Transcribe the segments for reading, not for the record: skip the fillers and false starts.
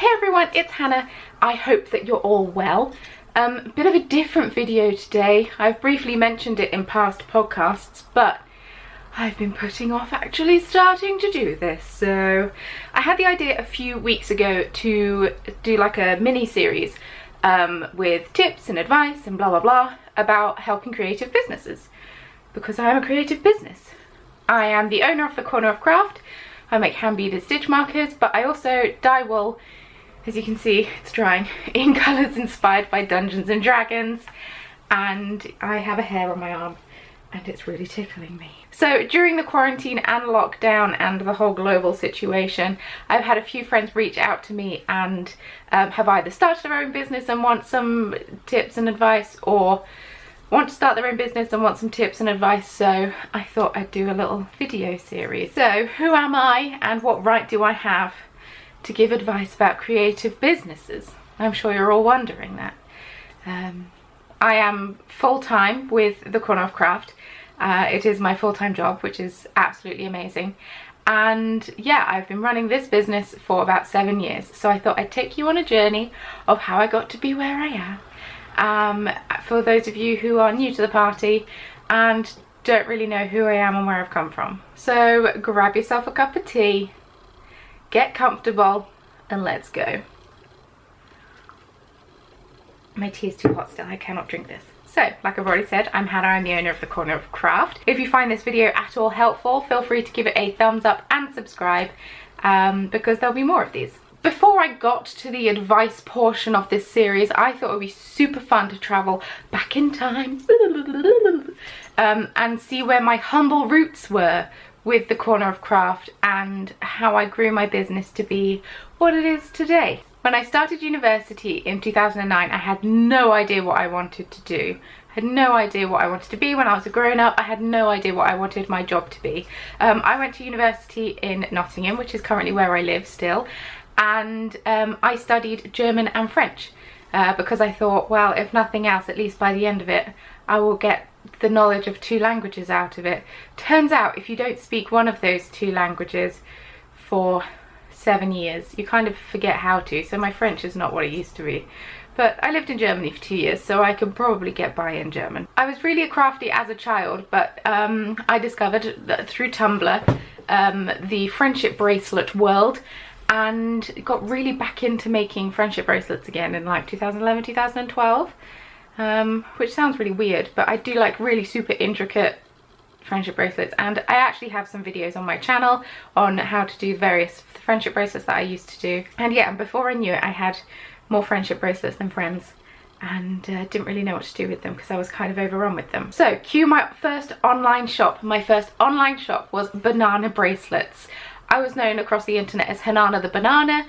Hey everyone, it's Hannah. I hope that you're all well. Bit of a different video today. I've briefly mentioned it in past podcasts, but I've been putting off actually starting to do this. So I had the idea a few weeks ago to do like a mini series with tips and advice and blah blah blah about helping creative businesses, because I am a creative business. I am the owner of the Corner of Craft. I make hand beaded stitch markers, but I also dye wool. As you can see, it's drying in colours inspired by Dungeons and Dragons, and I have a hair on my arm and it's really tickling me. So during the quarantine and lockdown and the whole global situation, I've had a few friends reach out to me and have either started their own business and want some tips and advice, or want to start their own business and want some tips and advice. So I thought I'd do a little video series. So who am I and what right do I have to give advice about creative businesses? I'm sure you're all wondering that. I am full-time with the Corner of Craft. It is my full-time job, which is absolutely amazing. And yeah, I've been running this business for about 7 years. So I thought I'd take you on a journey of how I got to be where I am. For those of you who are new to the party and don't really know who I am and where I've come from. So grab yourself a cup of tea, get comfortable, and let's go. My tea is too hot still, I cannot drink this. So, like I've already said, I'm Hannah, I'm the owner of the Corner of Craft. If you find this video at all helpful, feel free to give it a thumbs up and subscribe, because there'll be more of these. Before I got to the advice portion of this series, I thought it would be super fun to travel back in time and see where my humble roots were with the Corner of Craft and how I grew my business to be what it is today. When I started university in 2009, I had no idea what I wanted to do. I had no idea what I wanted to be when I was a grown-up. I had no idea what I wanted my job to be. I went to university in Nottingham, which is currently where I live still, and I studied German and French because I thought, well, if nothing else, at least by the end of it, I will get the knowledge of 2 languages out of it. Turns out, if you don't speak one of those 2 languages for 7 years, you kind of forget how to. So my French is not what it used to be. But I lived in Germany for 2 years, so I can probably get by in German. I was really a crafty as a child, but I discovered that through Tumblr the friendship bracelet world, and got really back into making friendship bracelets again in like 2011, 2012, which sounds really weird, but I do like really super intricate friendship bracelets, and I actually have some videos on my channel on how to do various friendship bracelets that I used to do. And yeah, before I knew it, I had more friendship bracelets than friends, and didn't really know what to do with them because I was kind of overrun with them. So cue my first online shop. My first online shop was banana bracelets. I was known across the internet as Hanana the Banana,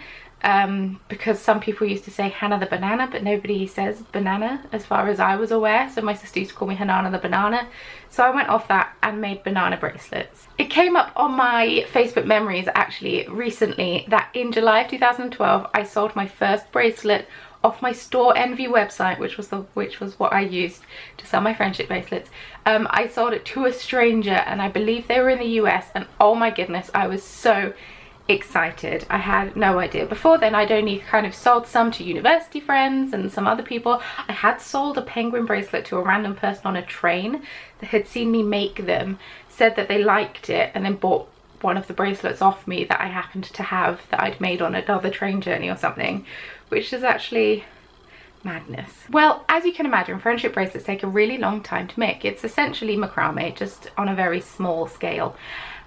because some people used to say Hannah the Banana, but nobody says banana as far as I was aware, so my sister used to call me Hanana the Banana. So I went off that and made banana bracelets. It came up on my Facebook memories actually recently that in July of 2012 I sold my first bracelet off my Store Envy website, which was what I used to sell my friendship bracelets. I sold it to a stranger, and I believe they were in the US, and oh my goodness, I was so excited. I had no idea. Before then, I'd only kind of sold some to university friends and some other people. I had sold a penguin bracelet to a random person on a train that had seen me make them, said that they liked it, and then bought one of the bracelets off me that I happened to have that I'd made on another train journey or something, which is actually madness. Well, as you can imagine, friendship bracelets take a really long time to make. It's essentially macrame, just on a very small scale.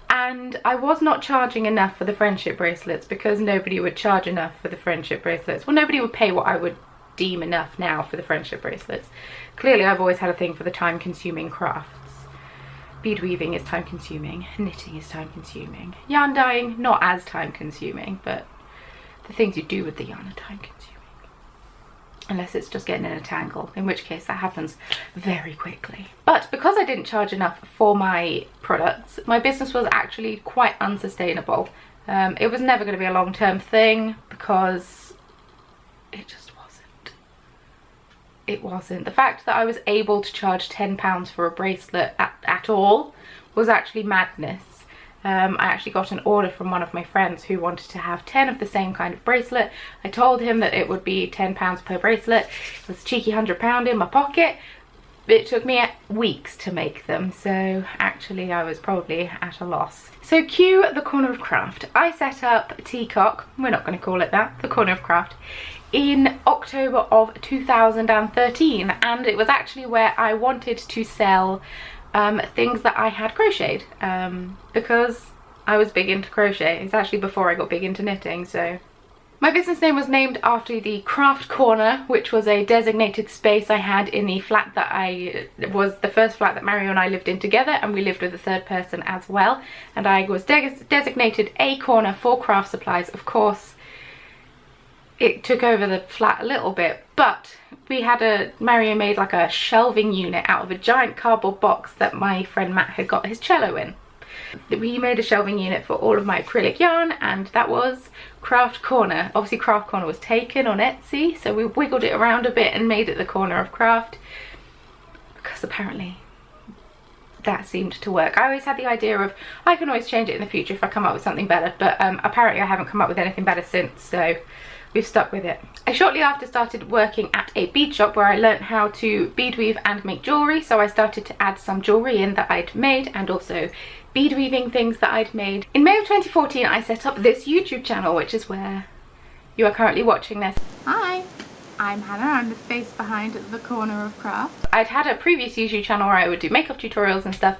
And I was not charging enough for the friendship bracelets because nobody would charge enough for the friendship bracelets. Well, nobody would pay what I would deem enough now for the friendship bracelets. Clearly, I've always had a thing for the time-consuming crafts. Bead weaving is time-consuming, knitting is time-consuming. Yarn dyeing, not as time-consuming, but the things you do with the yarn are time-consuming. Unless it's just getting in a tangle, in which case that happens very quickly. But because I didn't charge enough for my products, my business was actually quite unsustainable. It was never going to be a long-term thing because it just wasn't. It wasn't. The fact that I was able to charge £10 for a bracelet at all was actually madness. I actually got an order from one of my friends who wanted to have 10 of the same kind of bracelet. I told him that it would be £10 per bracelet. It was a cheeky £100 in my pocket. It took me weeks to make them, so actually I was probably at a loss. So cue the corner of craft. I set up Teacock, we're not going to call it that, the corner of craft, in October of 2013, and it was actually where I wanted to sell things that I had crocheted, because I was big into crochet. It's actually before I got big into knitting, so. My business name was named after the craft corner, which was a designated space I had in the flat that was the first flat that Mario and I lived in together, and we lived with a third person as well, and I was designated a corner for craft supplies. Of course, it took over the flat a little bit, but we had Mario made like a shelving unit out of a giant cardboard box that my friend Matt had got his cello in. We made a shelving unit for all of my acrylic yarn, and that was Craft Corner. Obviously Craft Corner was taken on Etsy, so we wiggled it around a bit and made it the corner of craft, because apparently that seemed to work. I always had the idea of I can always change it in the future if I come up with something better, but apparently I haven't come up with anything better since, so we've stuck with it. I shortly after started working at a bead shop where I learnt how to bead weave and make jewellery, so I started to add some jewellery in that I'd made, and also bead weaving things that I'd made. In May of 2014 I set up this YouTube channel, which is where you are currently watching this. Hi, I'm Hannah, I'm the face behind the corner of craft. I'd had a previous YouTube channel where I would do makeup tutorials and stuff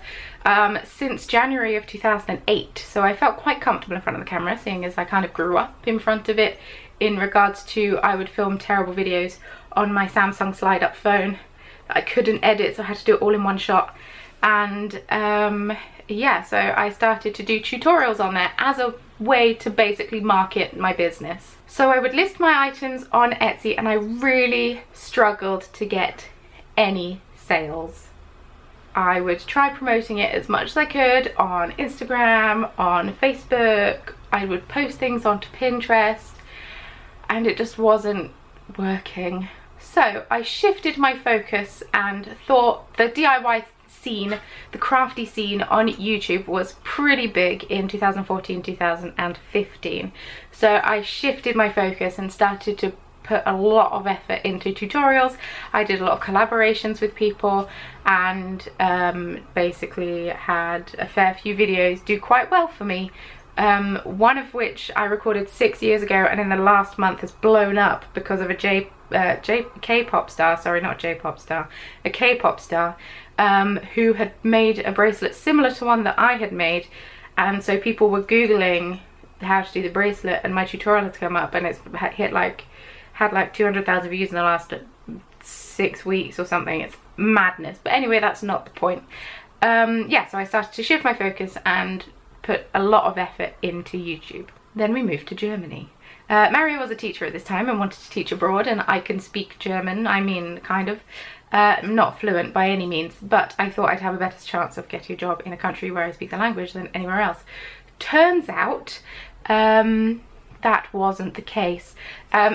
since January of 2008, so I felt quite comfortable in front of the camera, seeing as I kind of grew up in front of it, in regards to I would film terrible videos on my Samsung slide-up phone that I couldn't edit, so I had to do it all in one shot. And yeah, so I started to do tutorials on there as a way to basically market my business. So I would list my items on Etsy, and I really struggled to get any sales. I would try promoting it as much as I could on Instagram, on Facebook. I would post things onto Pinterest, and it just wasn't working. So I shifted my focus and thought the DIY scene, the crafty scene on YouTube was pretty big in 2014, 2015. So I shifted my focus and started to put a lot of effort into tutorials. I did a lot of collaborations with people, and basically had a fair few videos do quite well for me. One of which I recorded 6 years ago, and in the last month has blown up because of a K-pop star, sorry, not J-pop star, a K-pop star, who had made a bracelet similar to one that I had made, and so people were googling how to do the bracelet, and my tutorial had come up, and it's had like 200,000 views in the last 6 weeks or something. It's madness, but anyway, that's not the point. Yeah, so I started to shift my focus and put a lot of effort into YouTube. Then we moved to Germany. Mario was a teacher at this time and wanted to teach abroad, and I can speak German, I mean kind of, not fluent by any means, but I thought I'd have a better chance of getting a job in a country where I speak the language than anywhere else. Turns out that wasn't the case.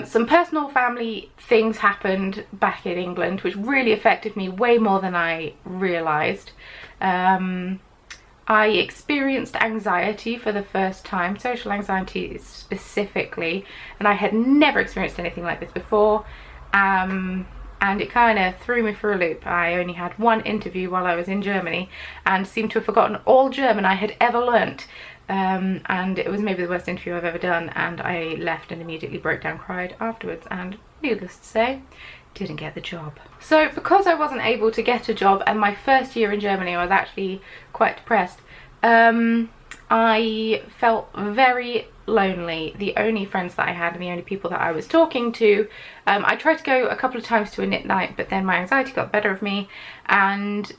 Some personal family things happened back in England which really affected me way more than I realised. I experienced anxiety for the first time, social anxiety specifically, and I had never experienced anything like this before, and it kind of threw me for a loop. I only had one interview while I was in Germany and seemed to have forgotten all German I had ever learnt, and it was maybe the worst interview I've ever done, and I left and immediately broke down, cried afterwards, and needless to say, didn't get the job. So because I wasn't able to get a job, and my first year in Germany I was actually quite depressed, I felt very lonely. The only friends that I had and the only people that I was talking to, I tried to go a couple of times to a knit night, but then my anxiety got the better of me, and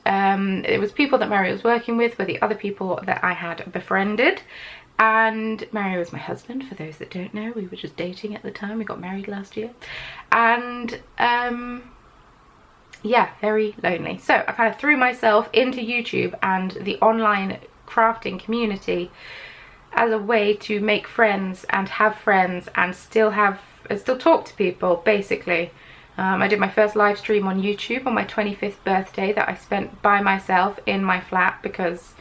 it was people that Mario was working with were the other people that I had befriended. And Mario was my husband, for those that don't know. We were just dating at the time. We got married last year. And yeah, very lonely. So I kind of threw myself into YouTube and the online crafting community as a way to make friends and have friends and still talk to people, basically. I did my first live stream on YouTube on my 25th birthday that I spent by myself in my flat because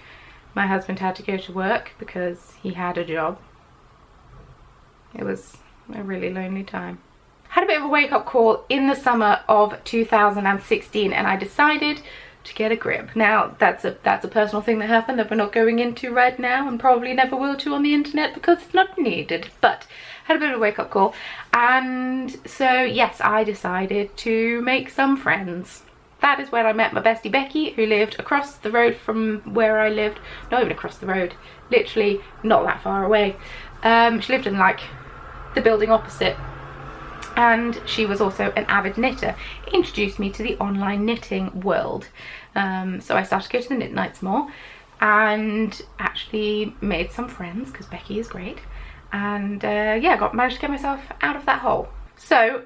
My husband had to go to work because he had a job. It was a really lonely time. Had a bit of a wake-up call in the summer of 2016, and I decided to get a grip. Now that's a personal thing that happened that we're not going into right now, and probably never will to on the internet because it's not needed, but had a bit of a wake-up call. And so yes, I decided to make some friends. That is where I met my bestie Becky, who lived across the road from where I lived. Not even across the road, literally not that far away. She lived in like the building opposite, and she was also an avid knitter. Introduced me to the online knitting world. So I started to go to the knit nights more, and actually made some friends because Becky is great. And yeah, managed to get myself out of that hole. So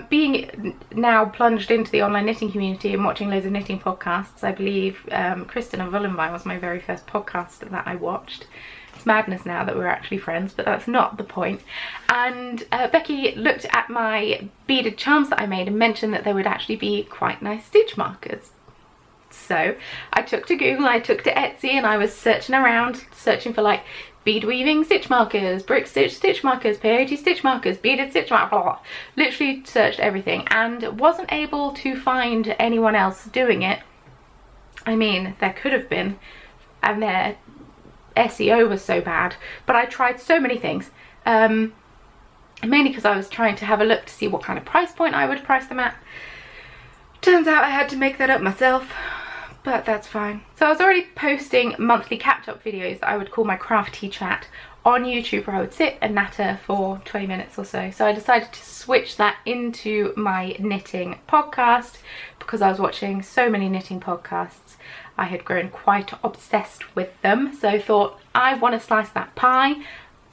being now plunged into the online knitting community and watching loads of knitting podcasts, I believe Kristen and Vullenvine was my very first podcast that I watched. It's madness now that we're actually friends, but that's not the point. And Becky looked at my beaded charms that I made and mentioned that there would actually be quite nice stitch markers. So I took to Google, I took to Etsy, and I was searching around, searching for like bead weaving stitch markers, brick stitch stitch markers, peyote stitch markers, beaded stitch markers, blah, blah. Literally searched everything and wasn't able to find anyone else doing it. I mean, there could have been, and their SEO was so bad, but I tried so many things, mainly because I was trying to have a look to see what kind of price point I would price them at. Turns out I had to make that up myself, but that's fine. So I was already posting monthly catch-up videos that I would call my crafty chat on YouTube, where I would sit and natter for 20 minutes or so. So I decided to switch that into my knitting podcast because I was watching so many knitting podcasts. I had grown quite obsessed with them, so I thought, I want to slice that pie,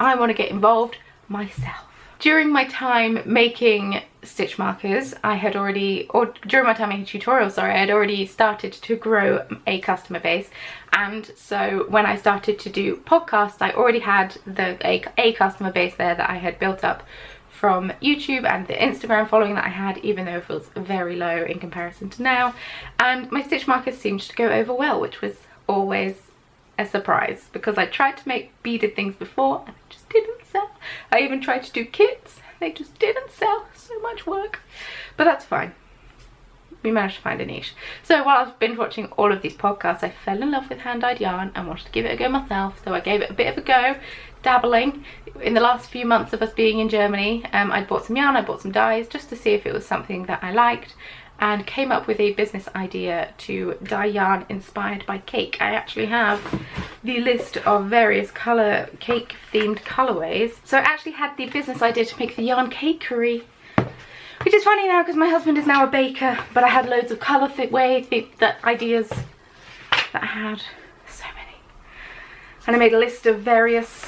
I want to get involved myself. During my time making stitch markers, I had already, or during my time making tutorials, sorry, I had already started to grow a customer base. And so when I started to do podcasts, I already had a customer base there that I had built up from YouTube and the Instagram following that I had, even though it was very low in comparison to now. And my stitch markers seemed to go over well, which was always a surprise because I tried to make beaded things before and it just didn't sell. I even tried to do kits, they just didn't sell. So much work, but that's fine. We managed to find a niche. So while I was binge watching all of these podcasts, I fell in love with hand-dyed yarn and wanted to give it a go myself. So I gave it a bit of a go, dabbling. In the last few months of us being in Germany, I bought some yarn, I bought some dyes just to see if it was something that I liked, and came up with a business idea to dye yarn inspired by cake. I actually have the list of various cake themed colorways. So I actually had the business idea to make the yarn cakery, which is funny now because my husband is now a baker, but I had loads of colour ideas that I had, so many. And I made a list of various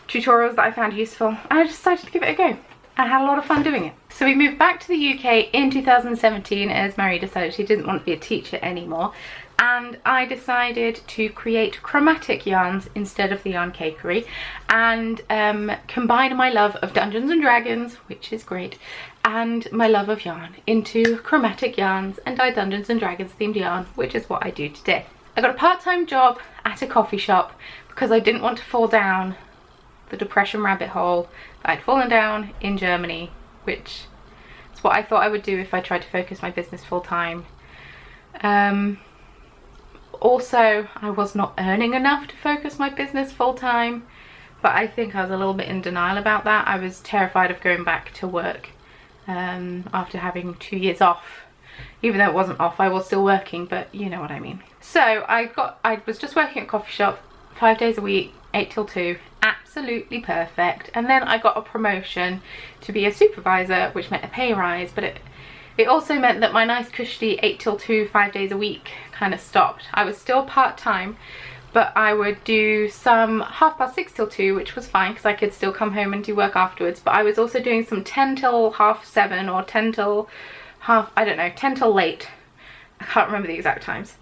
tutorials that I found useful, and I decided to give it a go. I had a lot of fun doing it. So we moved back to the UK in 2017 as Marie decided she didn't want to be a teacher anymore, and I decided to create chromatic yarns instead of the yarn cakery, and combine my love of Dungeons and Dragons, which is great, and my love of yarn into chromatic yarns and dye Dungeons and Dragons themed yarn, which is what I do today. I got a part-time job at a coffee shop because I didn't want to fall down the depression rabbit hole that I'd fallen down in Germany, which is what I thought I would do if I tried to focus my business full-time. Also, I was not earning enough to focus my business full-time, but I think I was a little bit in denial about that. I was terrified of going back to work after having 2 years off. Even though it wasn't off, I was still working, but you know what I mean. So I was just working at a coffee shop 5 days a week, 8 till 2, absolutely perfect. And then I got a promotion to be a supervisor, which meant a pay rise, but it also meant that my nice cushy 8 till 2, 5 days a week kind of stopped. I was still part-time, but I would do some 6:30 till 2, which was fine because I could still come home and do work afterwards. But I was also doing some 10 till 7:30 or 10 till I don't know, 10 till late. I can't remember the exact times.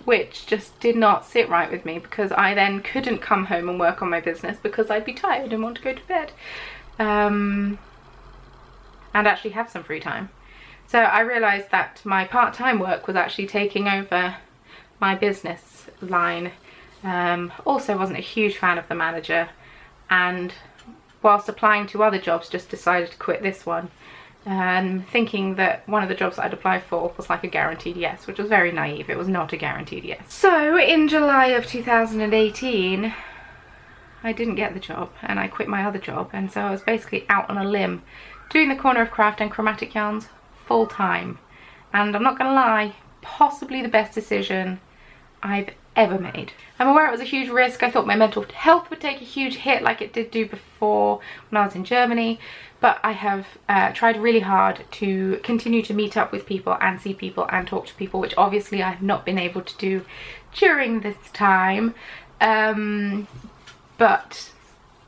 Which just did not sit right with me because I then couldn't come home and work on my business because I'd be tired and want to go to bed. And actually have some free time. So I realised that my part-time work was actually taking over my business line. Also wasn't a huge fan of the manager, and whilst applying to other jobs just decided to quit this one, thinking that one of the jobs that I'd applied for was like a guaranteed yes, which was very naive. It was not a guaranteed yes. So in July of 2018 I didn't get the job and I quit my other job, and so I was basically out on a limb doing the Corner of Craft and chromatic yarns full time. And I'm not gonna lie, possibly the best decision I've ever made. I'm aware it was a huge risk. I thought my mental health would take a huge hit like it did do before when I was in Germany, but I have tried really hard to continue to meet up with people and see people and talk to people, which obviously I've not been able to do during this time. But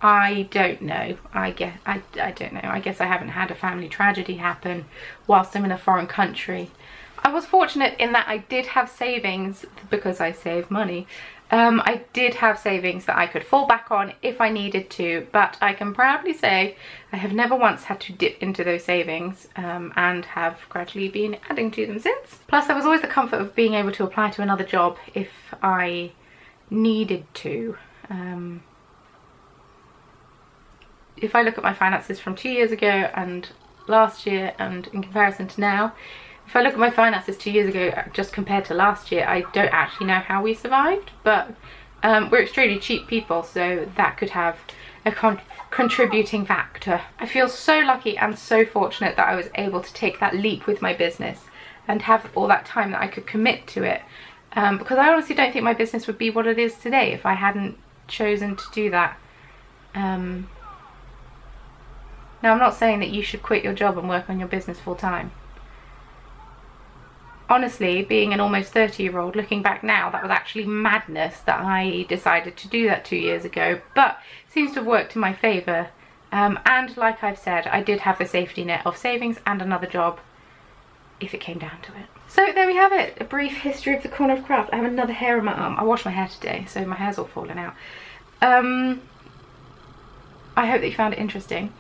I don't know. I don't know. I guess I haven't had a family tragedy happen whilst I'm in a foreign country. I was fortunate in that I did have savings because I save money. I did have savings that I could fall back on if I needed to, but I can proudly say I have never once had to dip into those savings, and have gradually been adding to them since. Plus there was always the comfort of being able to apply to another job if I needed to. If I look at my finances from 2 years ago and last year, and in comparison to now, if I look at my finances 2 years ago just compared to last year, I don't actually know how we survived, but we're extremely cheap people, so that could have a contributing factor. I feel so lucky and so fortunate that I was able to take that leap with my business and have all that time that I could commit to it, because I honestly don't think my business would be what it is today if I hadn't chosen to do that. Now, I'm not saying that you should quit your job and work on your business full time. Honestly, being an almost 30-year-old, looking back now, that was actually madness that I decided to do that 2 years ago, but it seems to have worked in my favour. And like I've said, I did have the safety net of savings and another job if it came down to it. So there we have it, a brief history of the Corner of Craft. I have another hair on my arm. I washed my hair today, so my hair's all falling out. I hope that you found it interesting,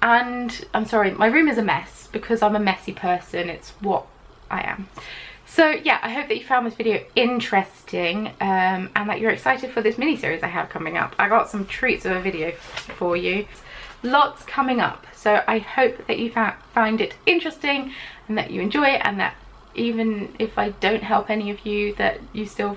and I'm sorry, my room is a mess because I'm a messy person. It's what I am. So yeah, I hope that you found this video interesting, and that you're excited for this mini-series I have coming up. I got some treats of a video for you. Lots coming up, so I hope that you find it interesting and that you enjoy it, and that even if I don't help any of you, that you still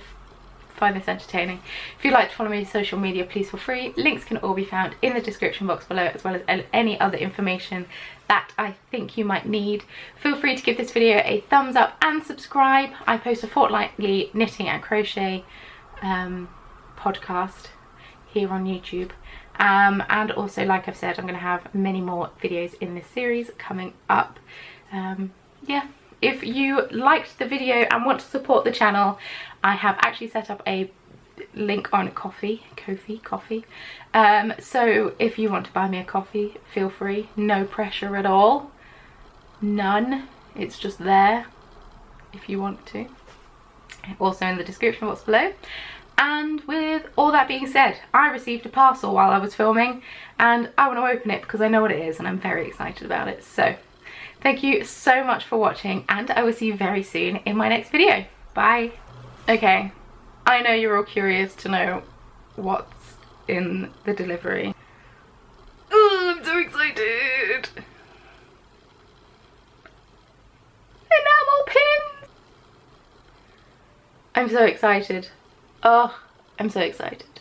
find this entertaining. If you'd like to follow me on social media, please feel free. Links can all be found in the description box below, as well as any other information that I think you might need. Feel free to give this video a thumbs up and subscribe. I post a fortnightly knitting and crochet podcast here on YouTube, and also, like I've said, I'm going to have many more videos in this series coming up. Yeah, if you liked the video and want to support the channel, I have actually set up a link on Ko-fi. So if you want to buy me a coffee, feel free. No pressure at all. None. It's just there if you want to. Also in the description box below. And with all that being said, I received a parcel while I was filming, and I want to open it because I know what it is and I'm very excited about it. So thank you so much for watching, and I will see you very soon in my next video. Bye. Okay, I know you're all curious to know what's in the delivery. Oh, I'm so excited! Enamel pins! I'm so excited. Oh, I'm so excited.